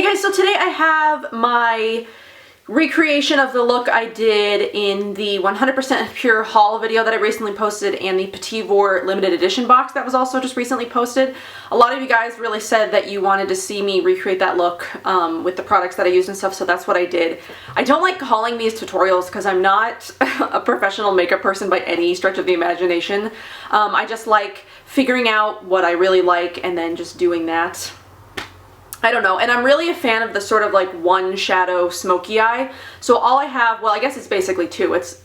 guys, so today I have my recreation of the look I did in the 100% Pure haul video that I recently posted and the Petit limited edition box that was also just recently posted. A lot of you guys really said that you wanted to see me recreate that look with the products that I used and stuff, so that's what I did. I don't like calling these tutorials because I'm not a professional makeup person by any stretch of the imagination. I just like figuring out what I really like and then just doing that. I don't know, and I'm really a fan of the sort of like one shadow smoky eye. So all I have, well, I guess it's basically two. It's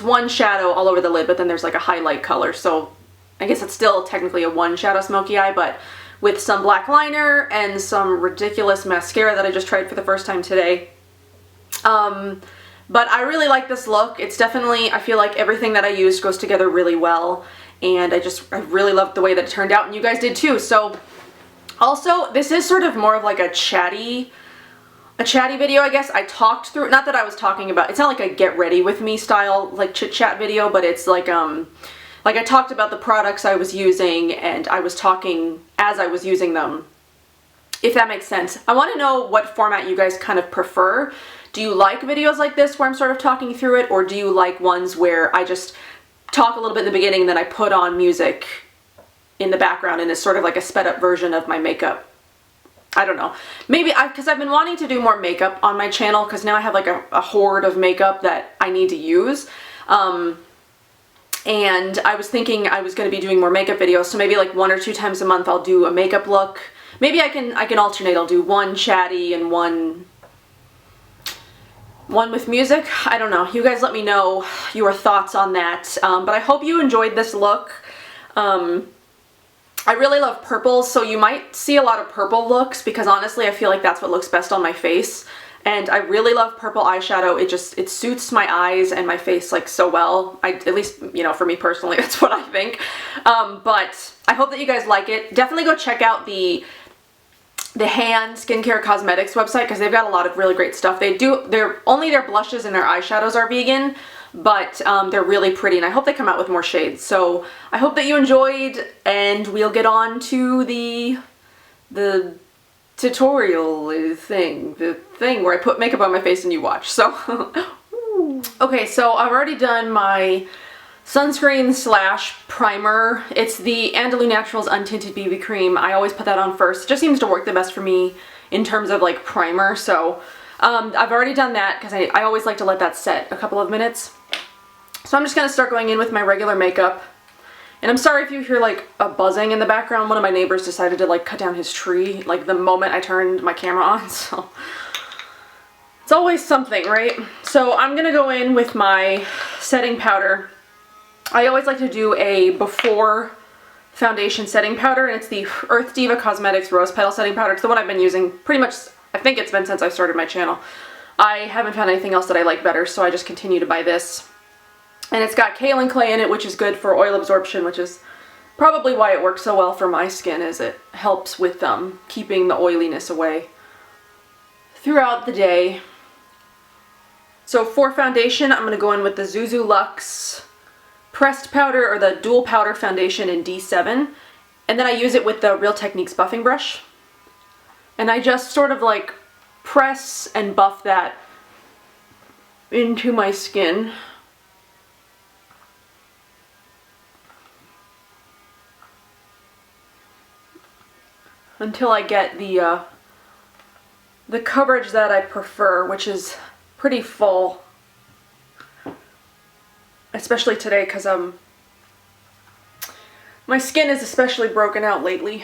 one shadow all over the lid, but then there's like a highlight color. So I guess it's still technically a one shadow smoky eye, but with some black liner and some ridiculous mascara that I just tried for the first time today. But I really like this look. It's definitely, I feel like everything that I used goes together really well, and I really loved the way that it turned out, and you guys did too. So also, this is sort of more of like a chatty video, I guess. I talked through, not that I was talking about, it's not like a get ready with me style like chit chat video, but it's like I talked about the products I was using and I was talking as I was using them, if that makes sense. I want to know what format you guys kind of prefer. Do you like videos like this where I'm sort of talking through it, or do you like ones where I just talk a little bit in the beginning and then I put on music in the background and it's sort of like a sped up version of my makeup? I don't know. Maybe because I've been wanting to do more makeup on my channel because now I have like a hoard of makeup that I need to use. And I was thinking I was going to be doing more makeup videos, so maybe like 1 or 2 times a month I'll do a makeup look. Maybe I can alternate. I'll do one chatty and one with music. I don't know. You guys let me know your thoughts on that. But I hope you enjoyed this look. I really love purples, so you might see a lot of purple looks because honestly I feel like that's what looks best on my face. And I really love purple eyeshadow. It suits my eyes and my face like so well. At least, you know, for me personally, that's what I think. But I hope that you guys like it. Definitely go check out the Hand Skincare Cosmetics website because they've got a lot of really great stuff. Only their blushes and their eyeshadows are vegan, but they're really pretty, and I hope they come out with more shades. So I hope that you enjoyed, and we'll get on to the tutorial thing, the thing where I put makeup on my face and you watch. So okay, so I've already done my sunscreen slash primer. It's the Andalou Naturals Untinted BB Cream. I always put that on first. It just seems to work the best for me in terms of like primer. So I've already done that because I always like to let that set a couple of minutes. So I'm just going to start going in with my regular makeup. And I'm sorry if you hear like a buzzing in the background. One of my neighbors decided to like cut down his tree like the moment I turned my camera on. So it's always something, right? So I'm going to go in with my setting powder. I always like to do a before foundation setting powder, and it's the Earth Diva Cosmetics Rose Petal setting powder. It's the one I've been using pretty much, I think it's been since I started my channel. I haven't found anything else that I like better, so I just continue to buy this. And it's got kaolin clay in it, which is good for oil absorption, which is probably why it works so well for my skin, is it helps with keeping the oiliness away throughout the day. So for foundation, I'm going to go in with the Zuzu Luxe pressed powder, or the dual powder foundation in D7, and then I use it with the Real Techniques buffing brush, and I just sort of like press and buff that into my skin. Until I get the coverage that I prefer, which is pretty full. Especially today because my skin is especially broken out lately.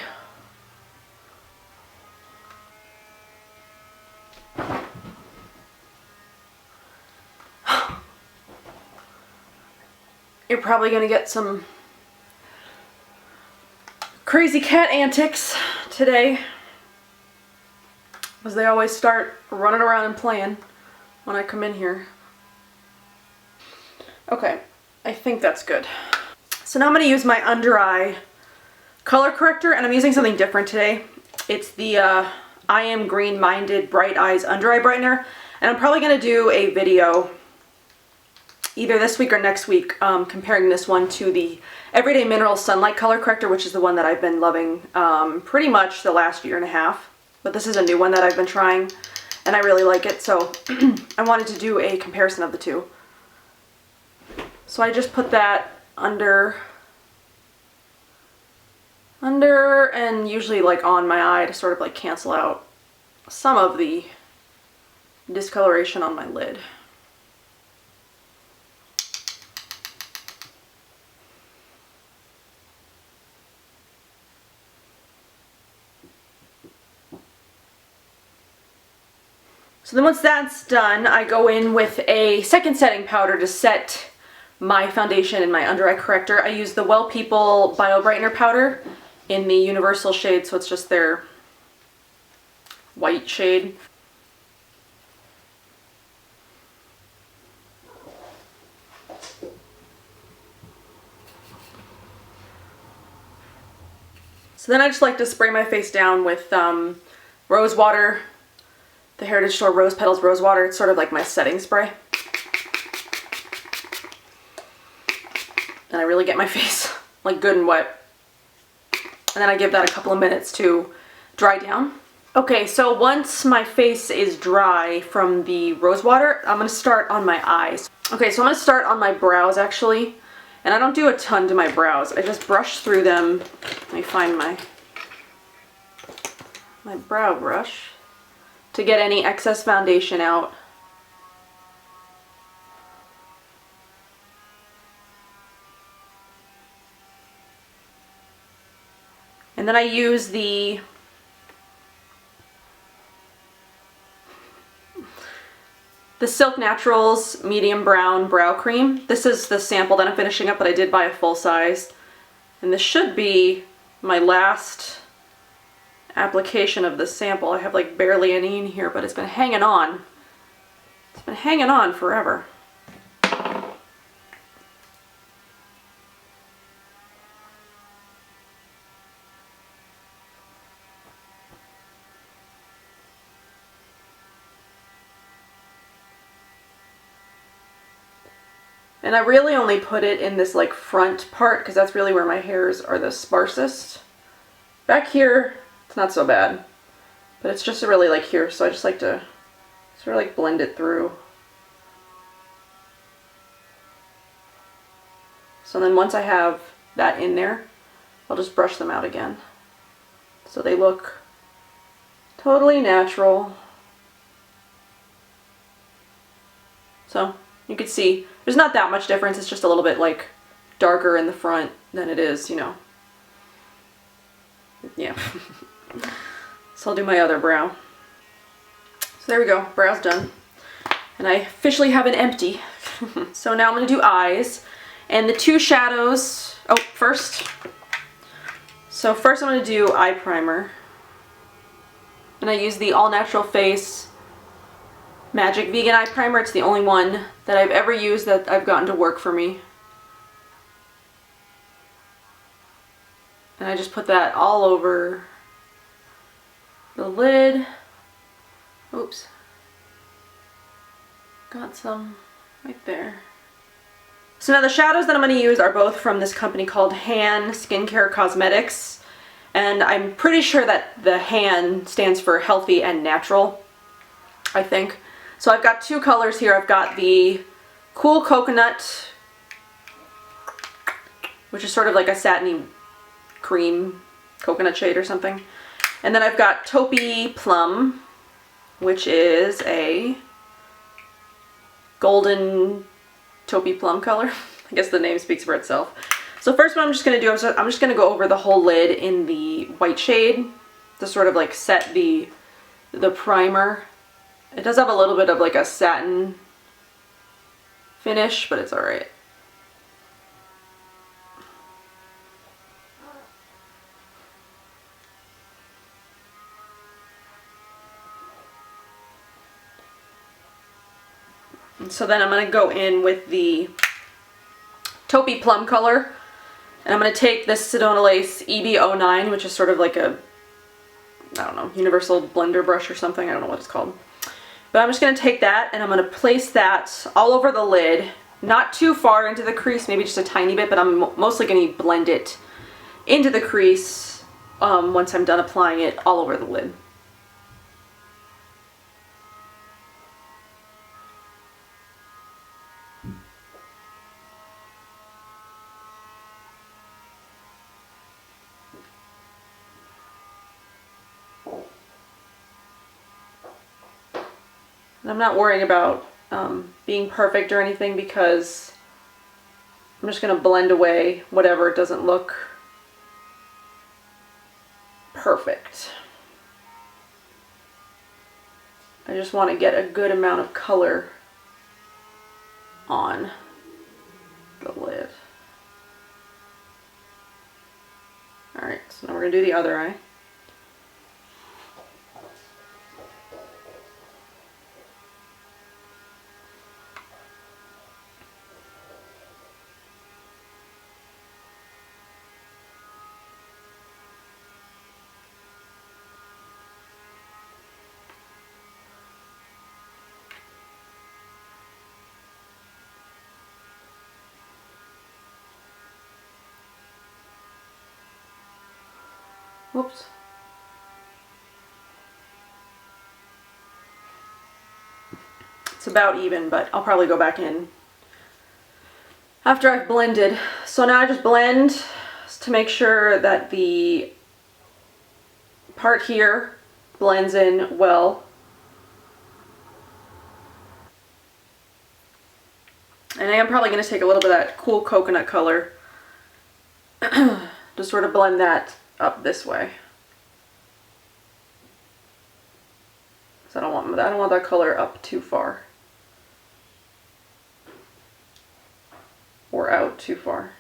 You're probably going to get some crazy cat antics today, because they always start running around and playing when I come in here. Okay, I think that's good. So now I'm going to use my under eye color corrector, and I'm using something different today. It's the I Am Green Minded Bright Eyes Under Eye Brightener, and I'm probably going to do a video either this week or next week comparing this one to the Everyday Minerals Sunlight Color Corrector, which is the one that I've been loving pretty much the last year and a half. but this is a new one that I've been trying and I really like it, so I wanted to do a comparison of the two. So I just put that under and usually like on my eye to sort of like cancel out some of the discoloration on my lid. So then once that's done, I go in with a second setting powder to set my foundation and my under eye corrector. I use the Well People Bio Brightener powder in the universal shade, so it's just their white shade. So then I just like to spray my face down with Rosewater, the Heritage Store Rose Petals Rosewater. It's sort of like my setting spray. And I really get my face like good and wet. And then I give that a couple of minutes to dry down. Okay, so once my face is dry from the Rosewater, I'm going to start on my eyes. Okay, so I'm going to start on my brows actually. And I don't do a ton to my brows. I just brush through them. Let me find my brow brush to get any excess foundation out. And then I use the Silk Naturals Medium Brown Brow Cream. This is the sample that I'm finishing up, but I did buy a full size. And this should be my last application of the sample. I have like barely any in here, but it's been hanging on. It's been hanging on forever. And I really only put it in this like front part because that's really where my hairs are the sparsest. Back here, it's not so bad, but it's just really like here, so I just like to sort of like blend it through. So then once I have that in there, I'll just brush them out again. So they look totally natural. So you can see there's not that much difference. It's just a little bit like darker in the front than it is, you know. Yeah. So I'll do my other brow. So there we go, brow's done. And I officially have an empty. So now I'm going to do eyes. And the two shadows, first I'm going to do eye primer. And I use the All Natural Face Magic Vegan Eye Primer. It's the only one that I've ever used that I've gotten to work for me. And I just put that all over the lid. Oops. Got some right there. So now the shadows that I'm going to use are both from this company called Han Skincare Cosmetics. And I'm pretty sure that the Han stands for healthy and natural, I think. So I've got two colors here. I've got the Cool Coconut, which is sort of like a satiny cream coconut shade or something. And then I've got Taupey Plum, which is a golden taupey plum color. I guess the name speaks for itself. So first what I'm just going to do is I'm just going to go over the whole lid in the white shade to sort of like set the primer. It does have a little bit of like a satin finish, but it's alright. So then I'm going to go in with the Taupey Plum color, and I'm going to take this Tawneylicious EB09, which is sort of like a, I don't know, universal blender brush or something, I don't know what it's called. But I'm just going to take that and I'm going to place that all over the lid, not too far into the crease, maybe just a tiny bit, but I'm mostly going to blend it into the crease once I'm done applying it all over the lid. And I'm not worrying about being perfect or anything because I'm just going to blend away whatever doesn't look perfect. I just want to get a good amount of color on the lid. Alright, so now we're going to do the other eye. Whoops. It's about even, but I'll probably go back in after I've blended. So now I just blend to make sure that the part here blends in well. And I am probably going to take a little bit of that cool coconut color to sort of blend that up this way. So I don't want that color up too far. Or out too far.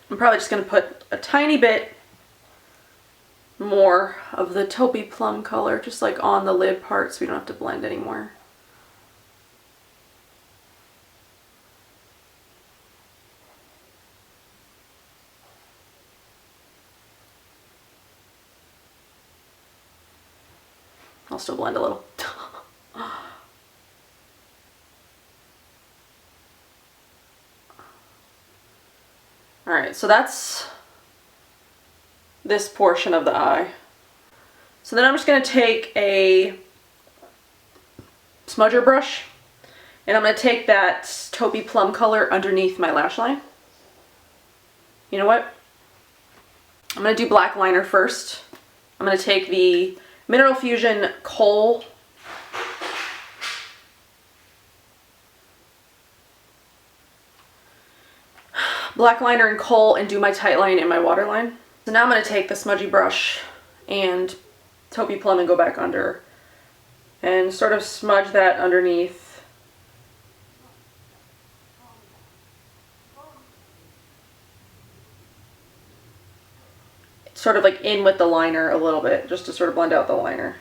I'm probably just going to put a tiny bit more of the Taupey Plum color just like on the lid part so we don't have to blend anymore. I'll still blend a little. Alright, so that's this portion of the eye. So then I'm just going to take a smudger brush and I'm going to take that Taupey Plum color underneath my lash line. You know what? I'm going to do black liner first. I'm going to take the Mineral Fusion Kohl black liner in Kohl and do my tight line in my waterline. So now I'm going to take the smudgy brush and Taupey Plum and go back under and sort of smudge that underneath. Sort of like in with the liner a little bit, just to sort of blend out the liner.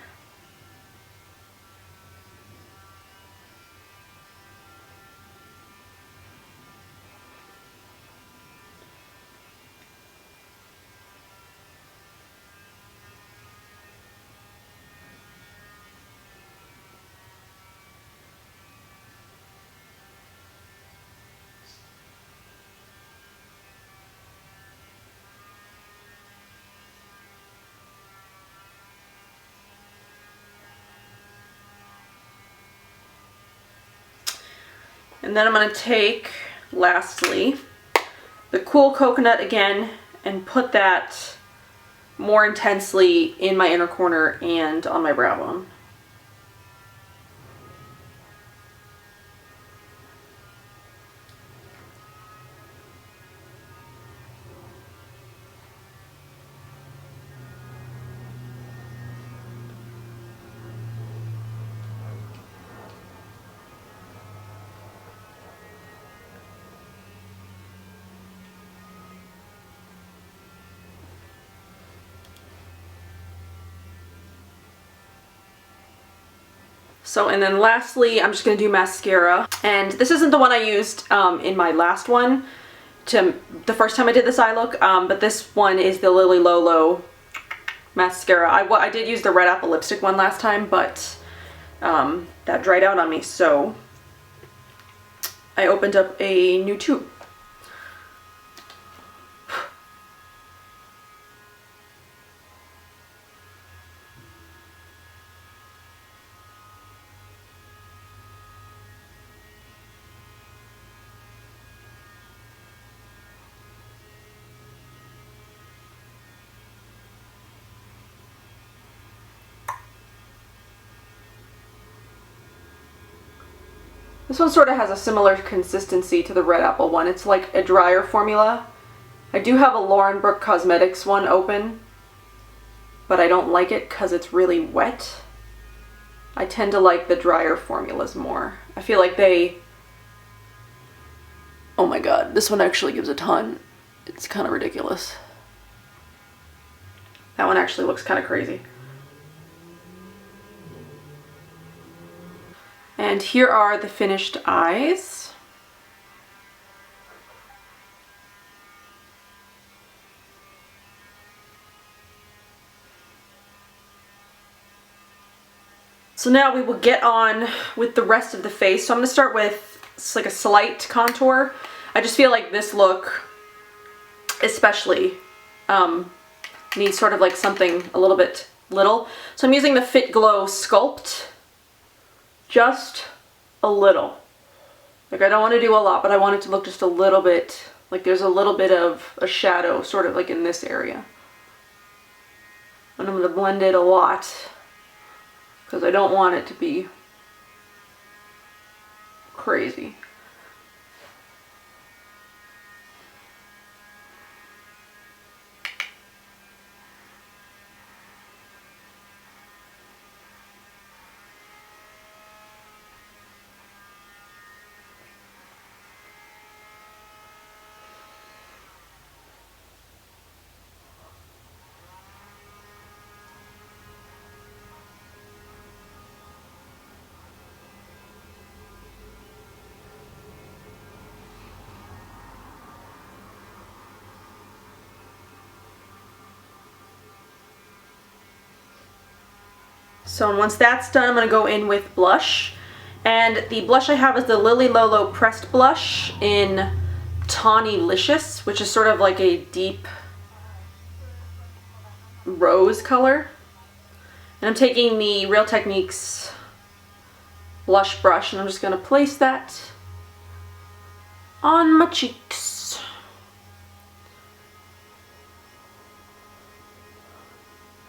And then I'm going to take, lastly, the cool coconut again and put that more intensely in my inner corner and on my brow bone. So, and then lastly, I'm just going to do mascara. And this isn't the one I used in my last one, the first time I did this eye look, but this one is the Lolo mascara. I did use the Red Apple lipstick one last time, but that dried out on me, so I opened up a new tube. This one sort of has a similar consistency to the Red Apple one. It's like a drier formula. I do have a Lauren Brooke Cosmetics one open, but I don't like it because it's really wet. I tend to like the drier formulas more. I feel like they... Oh my god, this one actually gives a ton. It's kind of ridiculous. That one actually looks kind of crazy. And here are the finished eyes. So now we will get on with the rest of the face. So I'm going to start with like a slight contour. I just feel like this look especially needs sort of like something a little bit little. So I'm using the Fitglow Sculpt. Just a little. Like I don't want to do a lot, but I want it to look just a little bit, like there's a little bit of a shadow sort of like in this area. And I'm going to blend it a lot because I don't want it to be crazy. So once that's done, I'm going to go in with blush. And the blush I have is the Lolo Pressed Blush in Tawneylicious, which is sort of like a deep rose color. And I'm taking the Real Techniques blush brush and I'm just going to place that on my cheeks.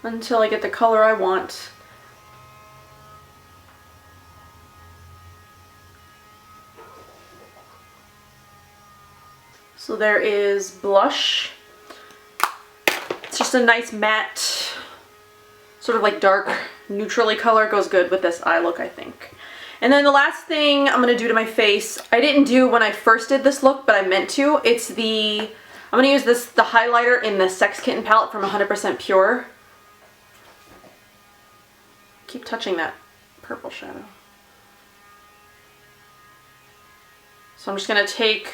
Until I get the color I want. So there is blush. It's just a nice matte, sort of like dark neutrally color. Goes good with this eye look, I think. And then the last thing I'm going to do to my face, I didn't do when I first did this look, but I meant to. It's the, I'm going to use the highlighter in the Sex Kitten palette from 100% Pure. Keep touching that purple shadow. So I'm just going to take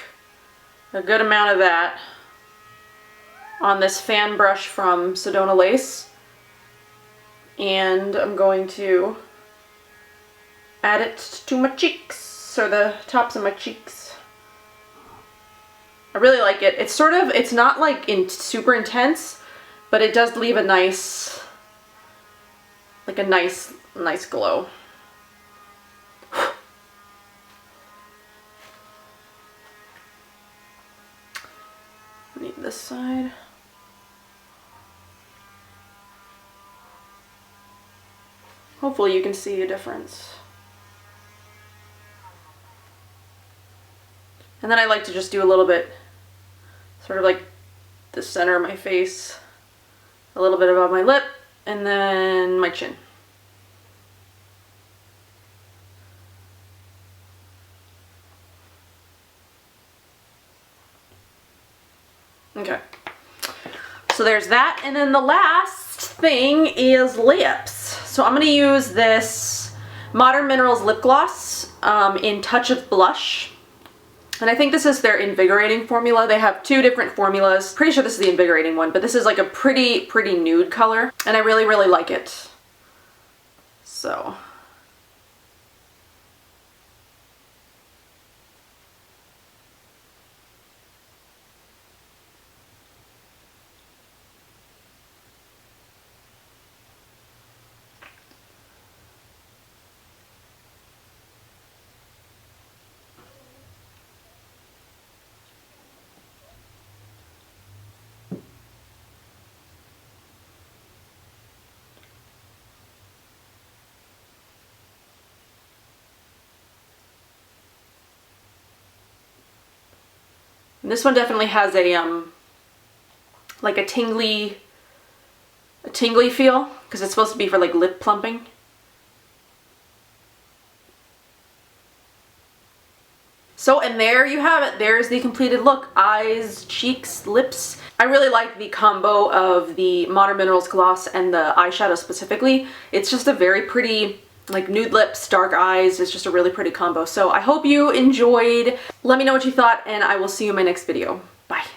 a good amount of that on this fan brush from Tawneylicious, and I'm going to add it to my cheeks, or the tops of my cheeks. I really like it. It's sort of, it's not like super intense, but it does leave a nice, like a nice glow. Need this side. Hopefully you can see a difference. And then I like to just do a little bit, sort of like the center of my face, a little bit above my lip, and then my chin. Okay, so there's that, and then the last thing is lips. So I'm going to use this Modern Minerals lip gloss in Touch of Blush, and I think this is their invigorating formula. They have two different formulas. Pretty sure this is the invigorating one, but this is like a pretty nude color, and I really like it. So And this one definitely has a like a tingly feel, because it's supposed to be for like lip plumping. So, and there you have it. There's the completed look. Eyes, cheeks, lips. I really like the combo of the Modern Minerals gloss and the eyeshadow specifically. It's just a very pretty, like, nude lips, dark eyes. It's just a really pretty combo. So I hope you enjoyed. Let me know what you thought, and I will see you in my next video. Bye.